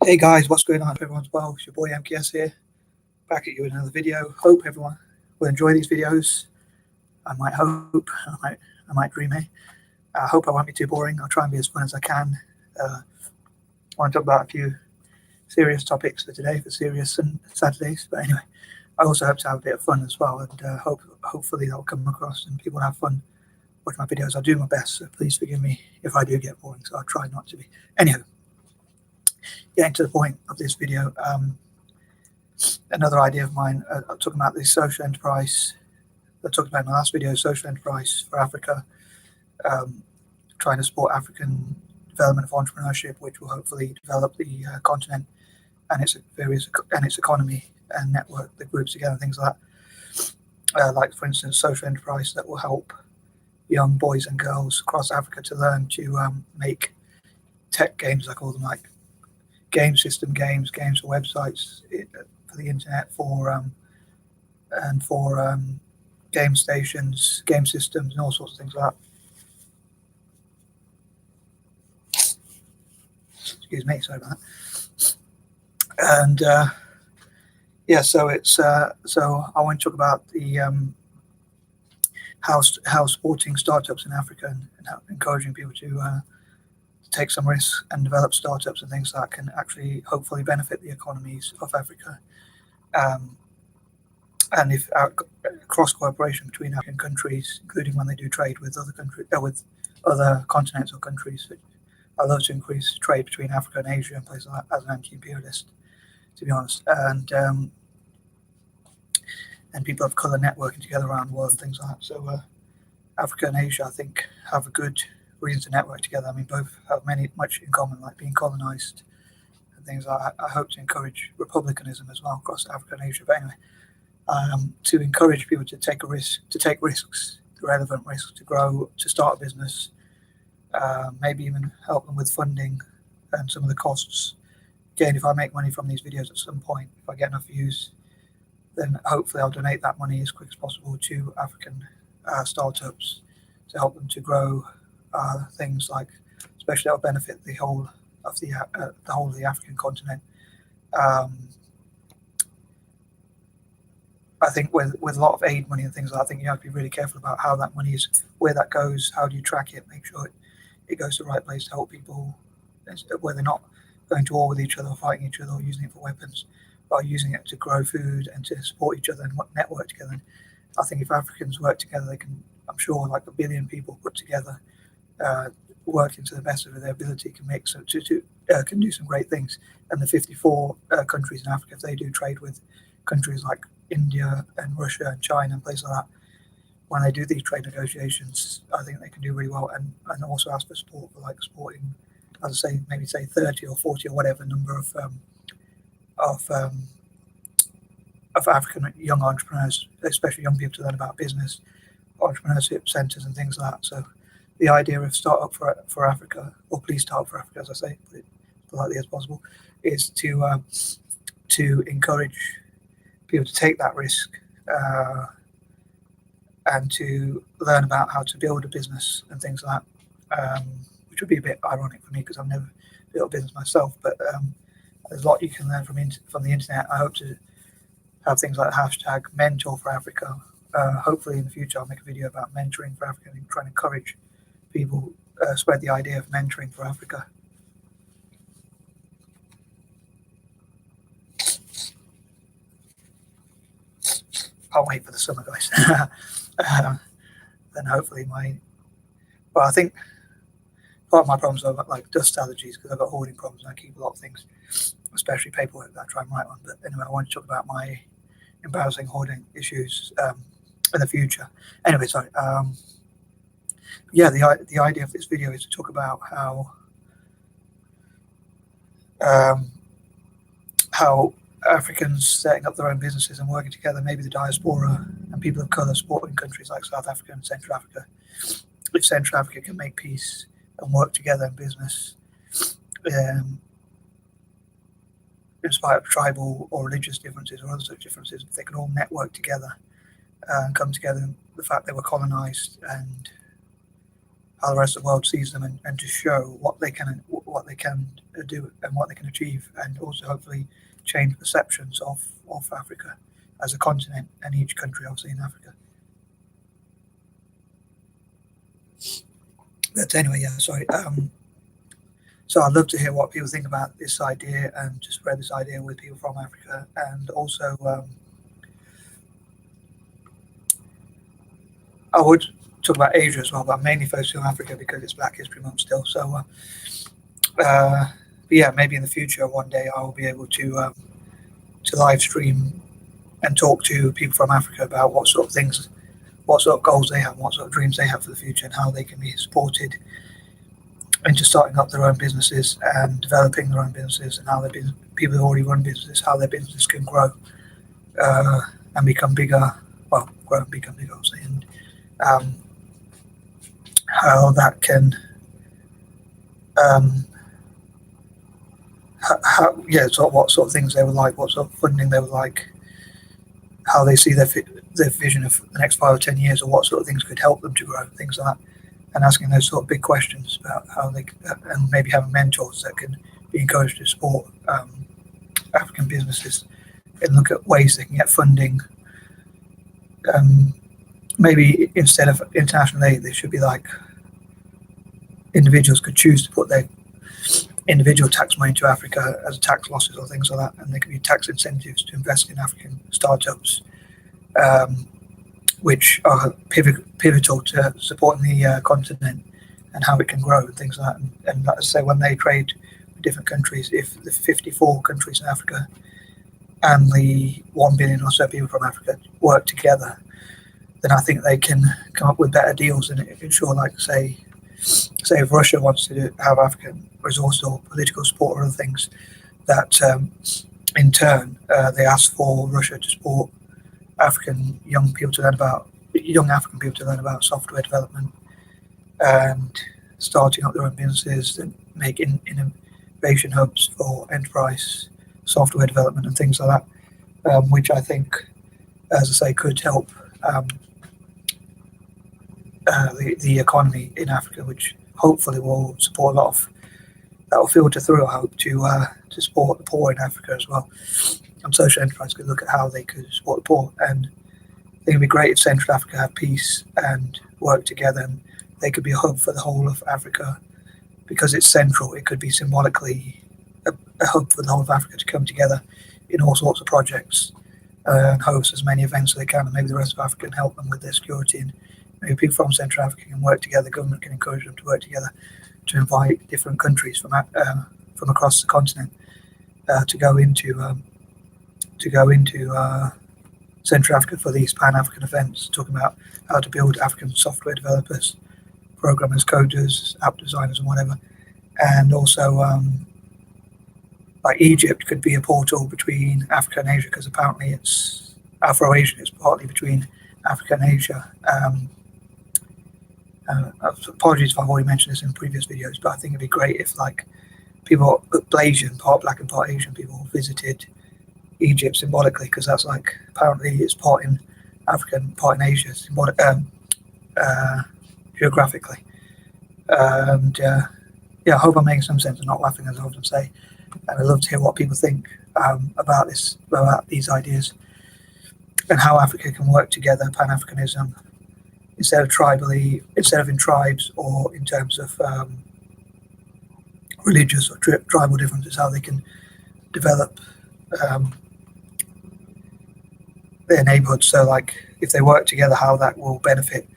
Hey guys, what's going on? Hope everyone's well. It's your boy MKS here, back at you with another video. Hope everyone will enjoy these videos. I might hope, I might dream. I hope I won't be too boring. I'll try and be as fun as I can. I want to talk about a few serious topics for today, for serious Saturdays. But anyway, I also hope to have a bit of fun as well, and hopefully that will come across and people have fun watching my videos. I'll do my best, so please forgive me if I do get boring. So I'll try not to be. Anyhow, getting to the point of this video. Another idea of mine, I'm talking about the social enterprise. I talked about in my last video, social enterprise for Africa, trying to support African development of entrepreneurship, which will hopefully develop the continent and its economy and network the groups together, things like that. Like for instance, social enterprise that will help young boys and girls across Africa to learn to make tech games, I call them, like game system games for websites, for the internet, for game stations, game systems, and all sorts of things like that. Excuse me, sorry about that. And so it's so I want to talk about the how supporting startups in Africa and how encouraging people to take some risks and develop startups and things that can actually hopefully benefit the economies of Africa. And if cross cooperation between African countries, including when they do trade with other countries, with other continents or countries, I love to increase trade between Africa and Asia and places like that as an anti-imperialist, to be honest. And people of colour networking together around the world and things like that. So Africa and Asia, I think, have a good reason to network together. I mean, both have much in common, like being colonised and things like that. I hope to encourage republicanism as well across Africa and Asia. But anyway, to encourage people to take risks, relevant risks, to grow, to start a business, maybe even help them with funding and some of the costs. Again, if I make money from these videos at some point, if I get enough views, then hopefully I'll donate that money as quick as possible to African startups to help them to grow things like, especially that will benefit the whole of the African continent. I think with a lot of aid money and things like that, I think you have to be really careful about how that money is, where that goes, how do you track it, make sure it goes to the right place to help people, where they're not going to war with each other or fighting each other or using it for weapons, but using it to grow food and to support each other and network together. And I think if Africans work together, they can, I'm sure, like 1 billion people put together, working to the best of their ability, can make can do some great things. And the 54 countries in Africa, if they do trade with countries like India and Russia and China and places like that, when they do these trade negotiations, I think they can do really well, and also ask for support for like supporting, as I say, maybe say 30 or 40 or whatever number of African young entrepreneurs, especially young people, to learn about business, entrepreneurship centres and things like that. So the idea of Startup for Africa, or Please Start Up for Africa, as I say, put it as politely as possible, is to encourage people to take that risk and to learn about how to build a business and things like that, which would be a bit ironic for me because I've never built a business myself, but there's a lot you can learn from the internet. I hope to have things like hashtag Mentor for Africa. Hopefully in the future I'll make a video about mentoring for Africa and trying to encourage people, spread the idea of mentoring for Africa. I'll wait for the summer, guys. Then hopefully I think part of my problems are like dust allergies, because I've got hoarding problems and I keep a lot of things, especially paperwork that I try and write on. But anyway, I want to talk about my embarrassing hoarding issues in the future. Anyway, sorry. The idea of this video is to talk about how Africans setting up their own businesses and working together, maybe the diaspora and people of colour supporting countries like South Africa and Central Africa. If Central Africa can make peace and work together in business, in spite of tribal or religious differences or other such differences, if they can all network together and come together, and the fact they were colonised and how the rest of the world sees them, and to show what what they can do and what they can achieve, and also hopefully change perceptions of Africa as a continent and each country obviously in Africa. But anyway, yeah, sorry. So I'd love to hear what people think about this idea and to spread this idea with people from Africa. And also, I would talk about Asia as well, but I'm mainly focusing on Africa because it's Black History Month still. So, but yeah, maybe in the future, one day I will be able to live stream and talk to people from Africa about what sort of things, what sort of goals they have, what sort of dreams they have for the future, and how they can be supported into starting up their own businesses and developing their own businesses, and how people who already run businesses, how their business can grow and become bigger, well, grow and become bigger, obviously, and how that can, what sort of things they would like, what sort of funding they would like, how they see their vision of the next 5 or 10 years, or what sort of things could help them to grow, things like that. And asking those sort of big questions about how they, and maybe having mentors that can be encouraged to support African businesses and look at ways they can get funding. Maybe instead of international aid, they should be like individuals could choose to put their individual tax money to Africa as tax losses or things like that, and there could be tax incentives to invest in African startups, which are pivotal to supporting the continent and how it can grow and things like that. And like I say, when they trade with different countries, if the 54 countries in Africa and the 1 billion or so people from Africa work together, then I think they can come up with better deals and ensure, like, say if Russia wants to have African resources or political support or other things, that in turn they ask for Russia to support young African people to learn about software development and starting up their own businesses and making innovation hubs for enterprise software development and things like that, which I think, as I say, could help the economy in Africa, which hopefully will support a lot of, that will filter through, I hope, to support the poor in Africa as well. And social enterprise could look at how they could support the poor, and I think it'd be great if Central Africa had peace and work together, and they could be a hub for the whole of Africa. Because it's central, it could be symbolically a hub for the whole of Africa to come together in all sorts of projects and host as many events as they can, and maybe the rest of Africa can help them with their security, and maybe people from Central Africa can work together, the government can encourage them to work together to invite different countries from across the continent to go into Central Africa for these Pan-African events, talking about how to build African software developers, programmers, coders, app designers, and whatever. And also, like Egypt could be a portal between Africa and Asia, because apparently it's Afro-Asian, it's partly between Africa and Asia. Apologies if I've already mentioned this in previous videos, but I think it'd be great if, like, people, Blasian, part Black and part Asian people, visited Egypt symbolically, because that's, like, apparently it's part in Africa and part in Asia, geographically. And yeah, I hope I'm making some sense and not laughing, as I often say. And I'd love to hear what people think about these ideas and how Africa can work together, Pan-Africanism, instead of in tribes or in terms of religious or tribal differences, how they can develop their neighborhoods. So, like, if they work together, how that will benefit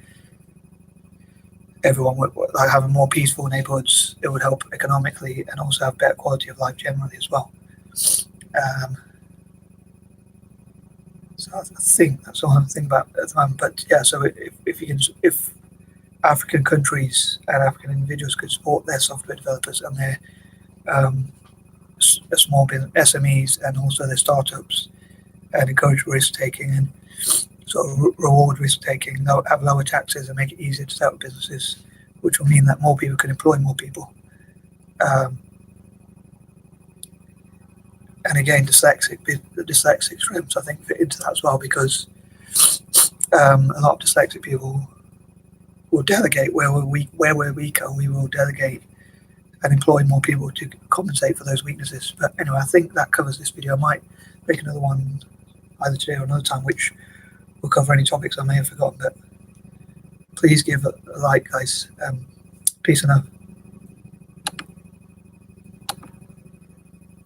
everyone. Like, having more peaceful neighborhoods, it would help economically and also have better quality of life generally as well. So I think that's all I'm thinking about at the moment. But yeah, so if African countries and African individuals could support their software developers and their small business SMEs and also their startups, and encourage risk taking and sort of reward risk taking, have lower taxes and make it easier to set up businesses, which will mean that more people can employ more people. And again, the dyslexic streams, I think, fit into that as well, because a lot of dyslexic people will delegate where we're weaker. We will delegate and employ more people to compensate for those weaknesses. But anyway, I think that covers this video. I might make another one either today or another time, which will cover any topics I may have forgotten. But please give a like, guys. Peace and love.